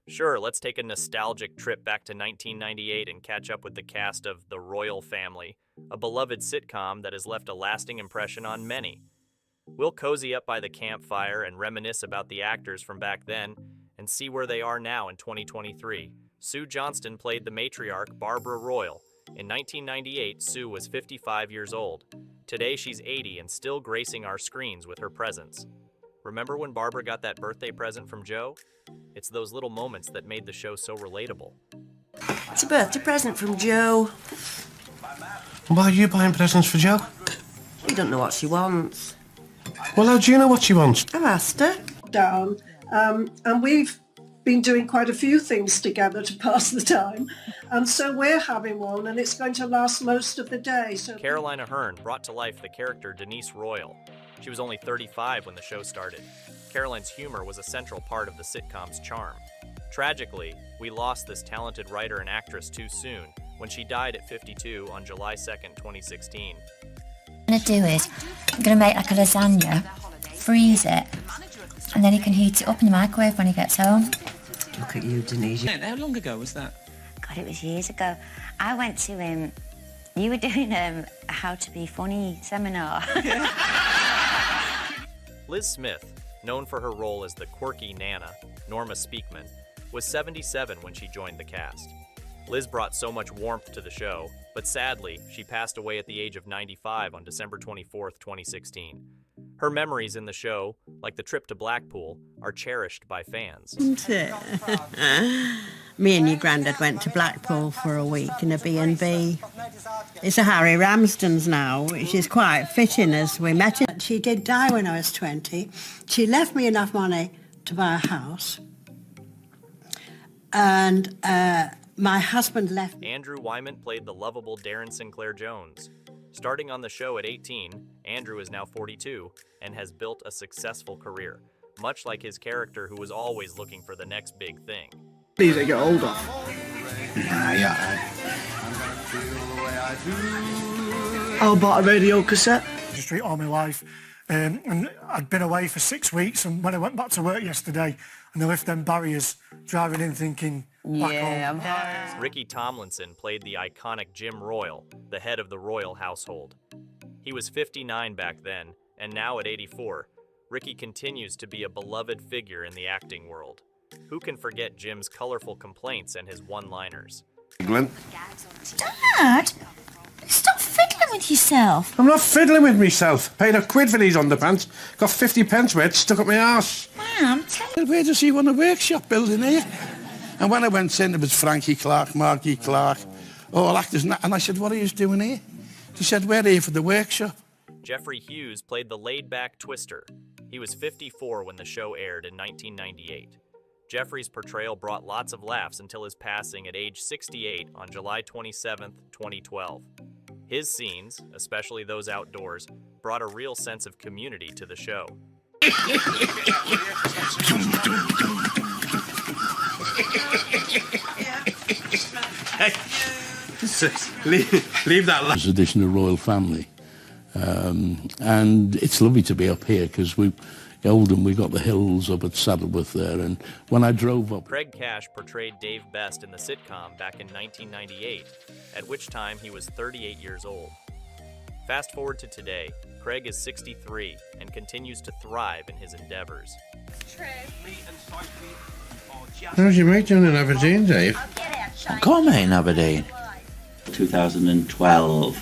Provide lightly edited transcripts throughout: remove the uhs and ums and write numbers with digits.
Sure, let's take a nostalgic trip back to 1998 and catch up with the cast of The Royal Family, a beloved sitcom that has left a lasting impression on many. We'll cozy up by the campfire and reminisce about the actors from back then and see where they are now in 2023. Sue Johnston played the matriarch Barbara Royal. In 1998, Sue was 55 years old. Today, she's 80 and still gracing our screens with her presence. Remember when Barbara got that birthday present from Joe? It's those little moments that made the show so relatable. It's a birthday present from Joe. Why are you buying presents for Jo? You don't know what she wants. Well, how do you know what she wants? I've asked her. Down, and we've been doing quite a few things together to pass the time, and so we're having one, and it's going to last most of the day. So Caroline Aherne brought to life the character Denise Royal. She was only 35 when the show started. Caroline's humor was a central part of the sitcom's charm. Tragically, we lost this talented writer and actress too soon when she died at 52 on July 2nd, 2016. What I'm going to do is, I'm going to make like a lasagna, freeze it, and then he can heat it up in the microwave when he gets home. Look at you, Denise. How long ago was that? God, it was years ago. I went to you were doing a How to Be Funny seminar. Liz Smith, known for her role as the quirky Nana, Norma Speakman, was 77 when she joined the cast. Liz brought so much warmth to the show, but sadly, she passed away at the age of 95 on December 24, 2016. Her memories in the show, like the trip to Blackpool, are cherished by fans. Me and your granddad went to Blackpool for a week in a B&B. It's a Harry Ramsden's now, which is quite fitting as we met her. She did die when I was 20. She left me enough money to buy a house. And my husband left. Andrew Wyman played the lovable Darren Sinclair Jones. Starting on the show at 18, Andrew is now 42 and has built a successful career, much like his character who was always looking for the next big thing. These I get older. I bought a radio cassette. Street all my life, and I'd been away for 6 weeks, and when I went back to work yesterday and they lift them barriers, driving in thinking, back home. Ricky Tomlinson played the iconic Jim Royal, the head of the Royal household. He was 59 back then, and now at 84, Ricky continues to be a beloved figure in the acting world. Who can forget Jim's colorful complaints and his one-liners? Glenn? Dad, stop fiddling with yourself. I'm not fiddling with myself. Paid £1 for these underpants. Got 50 pence worth stuck up my arse. Mum, tell me. Where does he want a workshop building here? And when I went in, it was Frankie Clark, Margie Clark, all actors. And I said, what are you doing here? She said, we're here for the workshop. Jeffrey Hughes played the laid-back Twister. He was 54 when the show aired in 1998. Jeffrey's portrayal brought lots of laughs until his passing at age 68 on July 27, 2012. His scenes, especially those outdoors, brought a real sense of community to the show. Leave that. This edition of Royal Family, and it's lovely to be up here because Oldham, we got the hills up at Saddleworth there, and when I drove up... Craig Cash portrayed Dave Best in the sitcom back in 1998, at which time he was 38 years old. Fast forward to today, Craig is 63 and continues to thrive in his endeavors. How's your mate doing in Aberdeen, Dave? I got a mate in Aberdeen. 2012.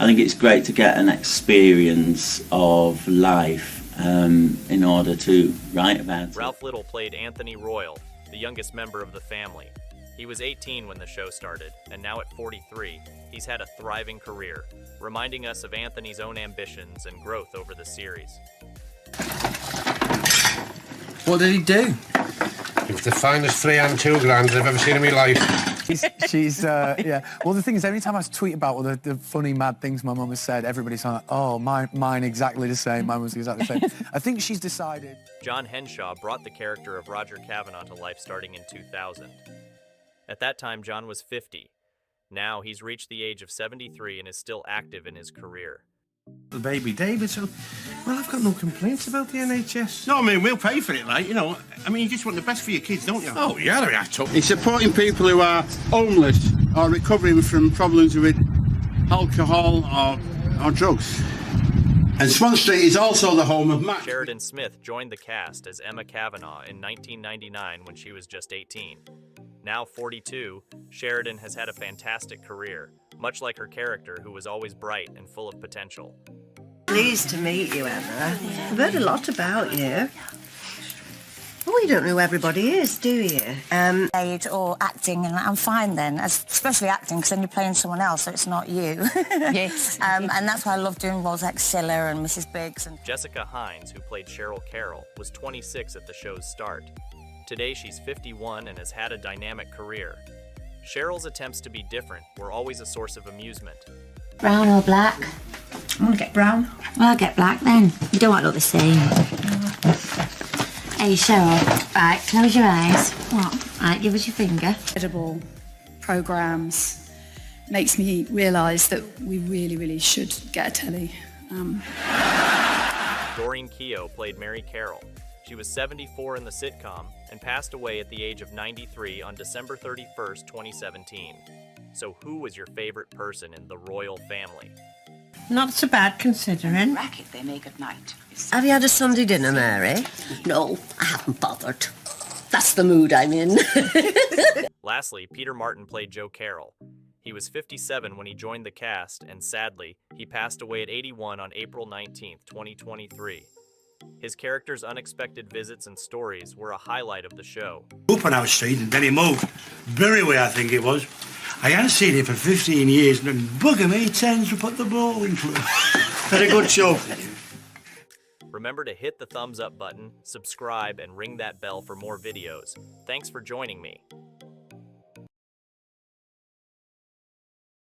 I think it's great to get an experience of life in order to write about it. Ralph Little played Anthony Royal, the youngest member of the family. He was 18 when the show started, and now at 43, he's had a thriving career, reminding us of Anthony's own ambitions and growth over the series. What did he do? It was the finest 3 and 2 grand I've ever seen in my life. Yeah. Well, the thing is, every time I tweet about all the funny, mad things my mum has said, everybody's like, oh, mine exactly the same. Mine was exactly the same. I think she's decided. John Henshaw brought the character of Roger Kavanaugh to life starting in 2000. At that time, John was 50. Now he's reached the age of 73 and is still active in his career. The baby David, so... Well, I've got no complaints about the NHS. No, I mean, we'll pay for it, like, you know. I mean, you just want the best for your kids, don't you? Oh, yeah, I took... He's supporting people who are homeless or recovering from problems with alcohol or drugs. And Swan Street is also the home of Matt. Sheridan Smith joined the cast as Emma Kavanaugh in 1999 when she was just 18. Now 42, Sheridan has had a fantastic career, much like her character, who was always bright and full of potential. Pleased to meet you, Emma. I've heard a lot about you. Oh, you don't know who everybody is, do you? Age or acting, and I'm fine then, especially acting, because then you're playing someone else, so it's not you. Yes. And that's why I love doing roles like Scylla and Mrs. Biggs. And Jessica Hines, who played Cheryl Carroll, was 26 at the show's start. Today she's 51 and has had a dynamic career. Cheryl's attempts to be different were always a source of amusement. Brown or black? I want to get brown. Well, I'll get black then. You don't want to look the same. Hey, Cheryl. Right, close your eyes. What? Right, give us your finger. Incredible programmes. Makes me realise that we really, really should get a telly. Doreen Keogh played Mary Carroll. She was 74 in the sitcom and passed away at the age of 93 on December 31st, 2017. So who was your favorite person in the Royal family? Not so bad considering. Racket they make at night. Have you had a Sunday dinner, Mary? No, I haven't bothered. That's the mood I'm in. Lastly, Peter Martin played Joe Carroll. He was 57 when he joined the cast, and sadly, he passed away at 81 on April 19th, 2023. His character's unexpected visits and stories were a highlight of the show. Up on our street, and then he moved. Berryway, I think it was. I hadn't seen him for 15 years, and then bugger me, he turns up at the bowling club. Very good show. Remember to hit the thumbs up button, subscribe, and ring that bell for more videos. Thanks for joining me.